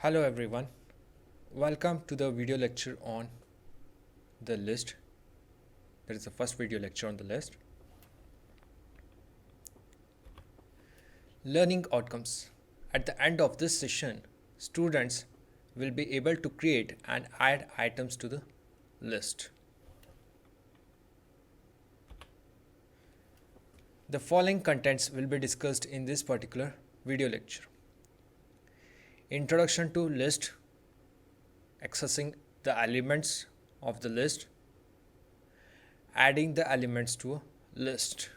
Hello everyone, welcome to the video lecture on the list. That is the first video lecture on the list. Learning outcomes. At the end of this session, students will be able to create and add items to the list. The following contents will be discussed in this particular video lecture. Introduction to list, accessing the elements of the list, adding the elements to a list.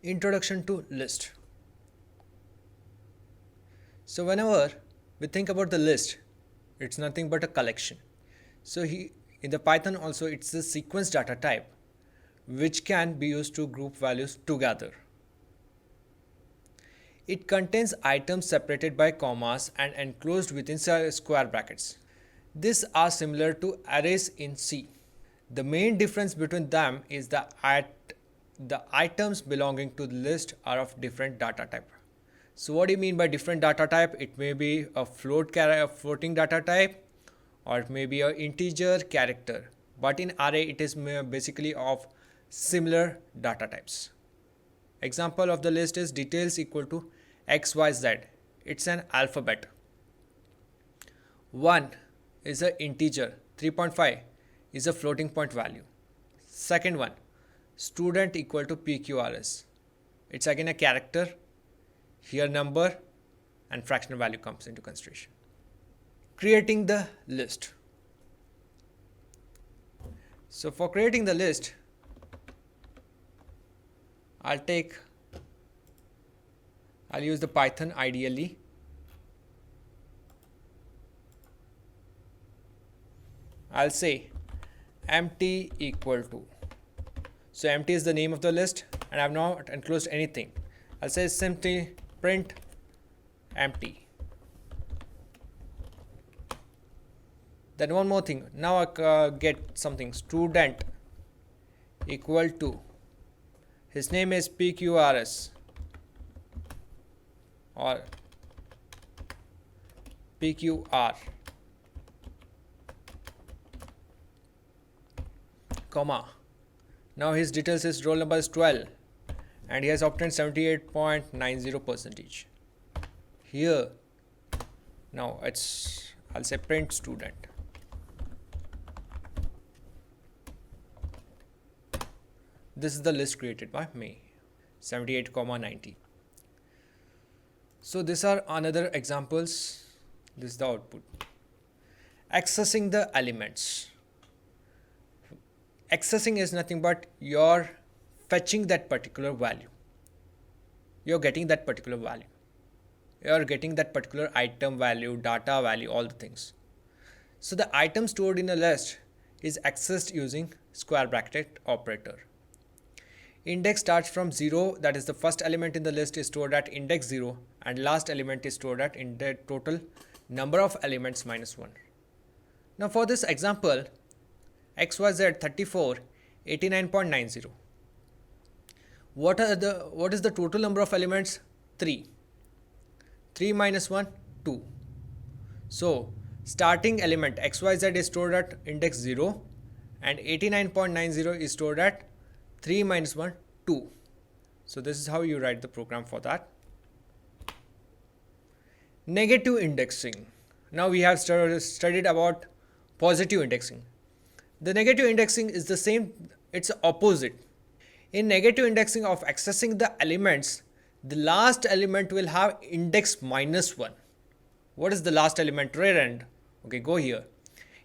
Introduction to list. So whenever we think about the list, it's nothing but a collection. So in the Python also it's a sequence data type which can be used to group values together. It contains items separated by commas and enclosed within square brackets. These are similar to arrays in C. The main difference between them is the items belonging to the list are of different data type. So what do you mean by different data type? It may be a floating data type, or it may be an integer character. But in array it is basically of similar data types. Example of the list is details equal to XYZ. It's an alphabet. 1 is an integer. 3.5 is a floating point value. Second one, student equal to PQRS. It's again a character. Here number and fractional value comes into consideration. Creating the list. So for creating the list, I'll use the Python ideally. I'll say empty equal to. So empty is the name of the list and I have not enclosed anything. I'll say simply print empty. Then one more thing. Now I get something. Student equal to. His name is PQRS or PQR, comma. Now his details is roll number is 12 and he has obtained 78.90%. Here now I'll say print student. This is the list created by me, 78,90. So these are another examples. This is the output. Accessing the elements. Accessing is nothing but you're fetching that particular value. You're getting that particular value. You're getting that particular item value, data value, all the things. So the item stored in a list is accessed using square bracket operator. Index starts from 0, that is the first element in the list is stored at index 0 and last element is stored at in the total number of elements minus 1. Now for this example, XYZ 34, 89.90. What is the total number of elements? 3. 3 minus 1, 2. So starting element XYZ is stored at index 0 and 89.90 is stored at 3 minus 1, 2. So this is how you write the program for that. Negative indexing. Now we have studied about positive indexing. The negative indexing is the same, it's opposite. In negative indexing of accessing the elements, the last element will have index minus 1. What is the last element? Rear end. Okay, go here.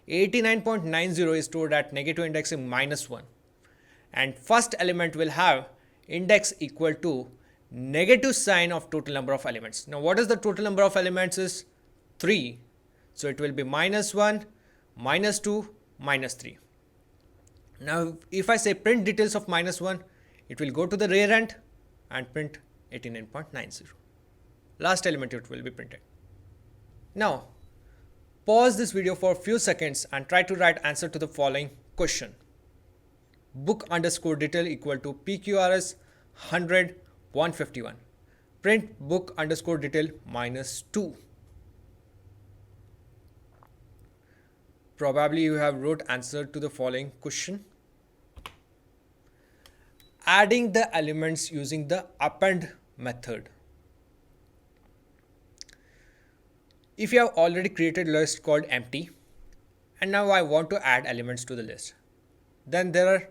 89.90 is stored at negative indexing minus 1. And first element will have index equal to negative sign of total number of elements. Now what is the total number of elements is 3. So it will be minus 1, minus 2, minus 3. Now if I say print details of minus 1, it will go to the rear end and print 89.90. Last element it will be printed. Now pause this video for a few seconds and try to write answer to the following question. Book underscore detail equal to PQRS 100 151. print book underscore detail minus 2. Probably you have wrote answer to the following question. Adding the elements using the append method. If you have already created a list called empty and now I want to add elements to the list, then there are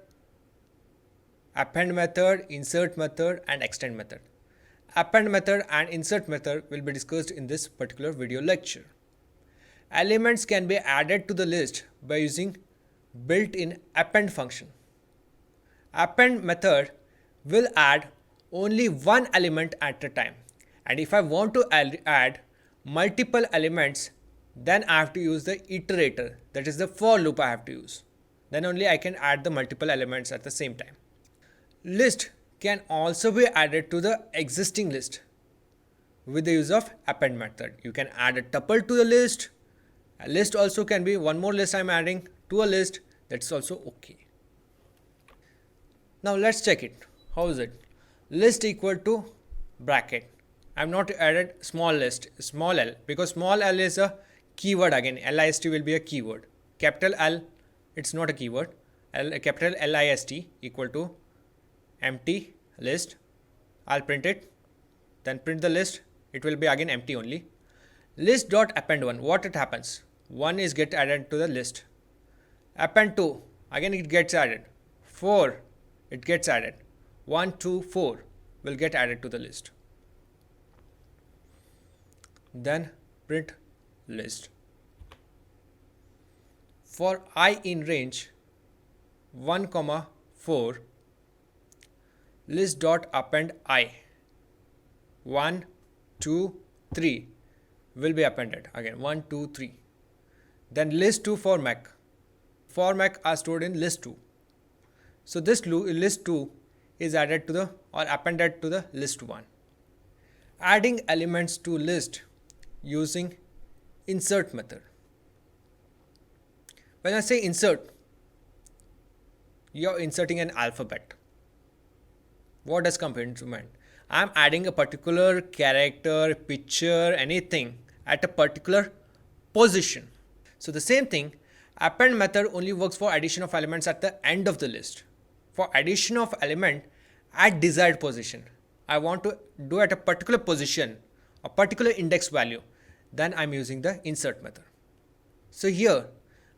append method, insert method and extend method. Append method and insert method will be discussed in this particular video lecture. Elements can be added to the list by using built-in append function. Append method will add only one element at a time, and if I want to add multiple elements, then I have to use the iterator, that is the for loop I have to use. Then only I can add the multiple elements at the same time. List can also be added to the existing list with the use of append method. You can add a tuple to the list. A list also can be one more list I am adding to a list, that's also okay. Now let's check it. How is it? List equal to bracket. I have not added small list, small l, because small l is a keyword again. List will be a keyword. Capital L, it's not a keyword. Capital List equal to empty list. I'll print it. Then print the list. It will be again empty only. List dot append 1. What it happens? 1 is get added to the list. Append 2. Again it gets added. 4. It gets added. 1, 2, 4 will get added to the list. Then print list. For I in range 1, 4, list dot append I. 1, 2, 3 will be appended. Again 1, 2, 3. Then list 2 for Mac. For Mac are stored in list 2. So this list 2 is added to the or appended to the list 1. Adding elements to list using insert method. When I say insert, you are inserting an alphabet. What does come into mind? I am adding a particular character, picture, anything at a particular position. So the same thing, append method only works for addition of elements at the end of the list. For addition of element at desired position, I want to do at a particular position, a particular index value, then I am using the insert method. So here,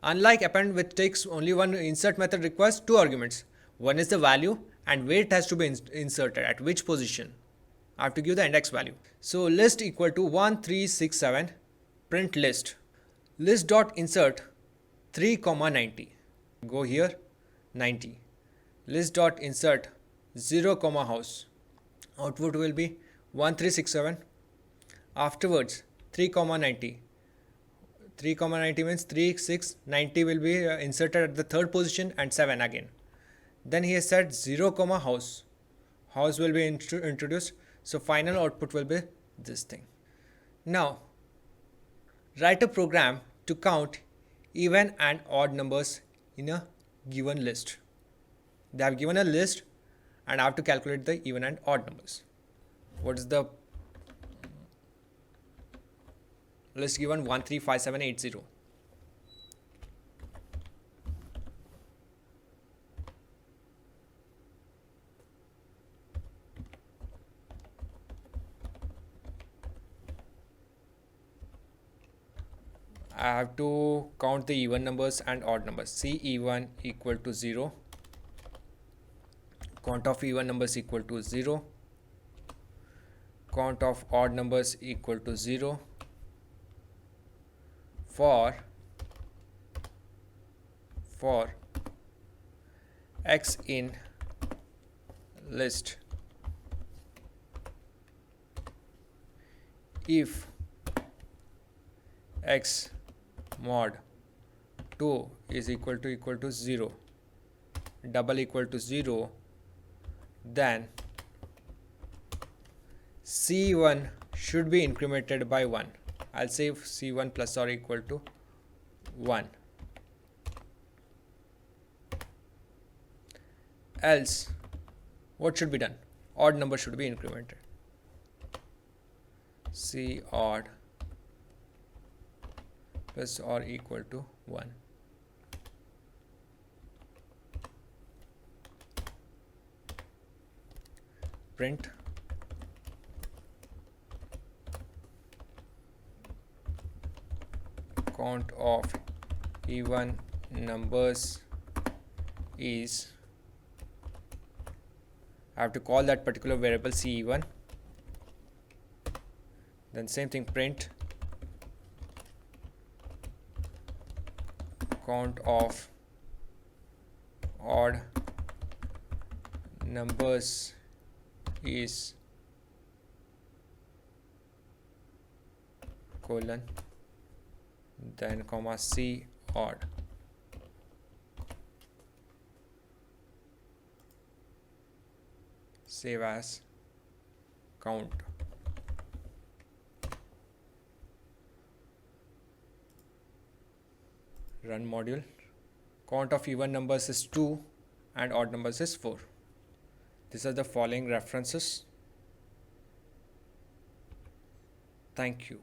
unlike append which takes only one, insert method requires two arguments. One is the value and where it has to be inserted, at which position. I have to give the index value. So list equal to 1, 3, 6, 7, print list. List dot insert 3, 90. Go here 90. List dot insert 0, house. Output will be 1367. Afterwards 3, 90. 3, 90 means 3, 6, 90 will be inserted at the third position and 7 again. Then he has said 0, house. House will be introduced. So final output will be this thing. Now write a program to count even and odd numbers in a given list. They have given a list and I have to calculate the even and odd numbers. What is the list given? 1, 3, 5, 7, 8, 0. I have to count the even numbers and odd numbers. C even equal to 0. Count of even numbers equal to 0. Count of odd numbers equal to 0. For x in list, if x mod 2 is equal to 0, double equal to 0, then C1 should be incremented by 1. I'll say C1 plus or equal to 1. Else, what should be done? Odd number should be incremented. C odd plus or equal to 1. Print count of even numbers is, I have to call that particular variable C even. Then same thing, print count of odd numbers is colon, then comma C odd. Save as count. Run module. Count of even numbers is 2 and odd numbers is 4. These are the following references. Thank you.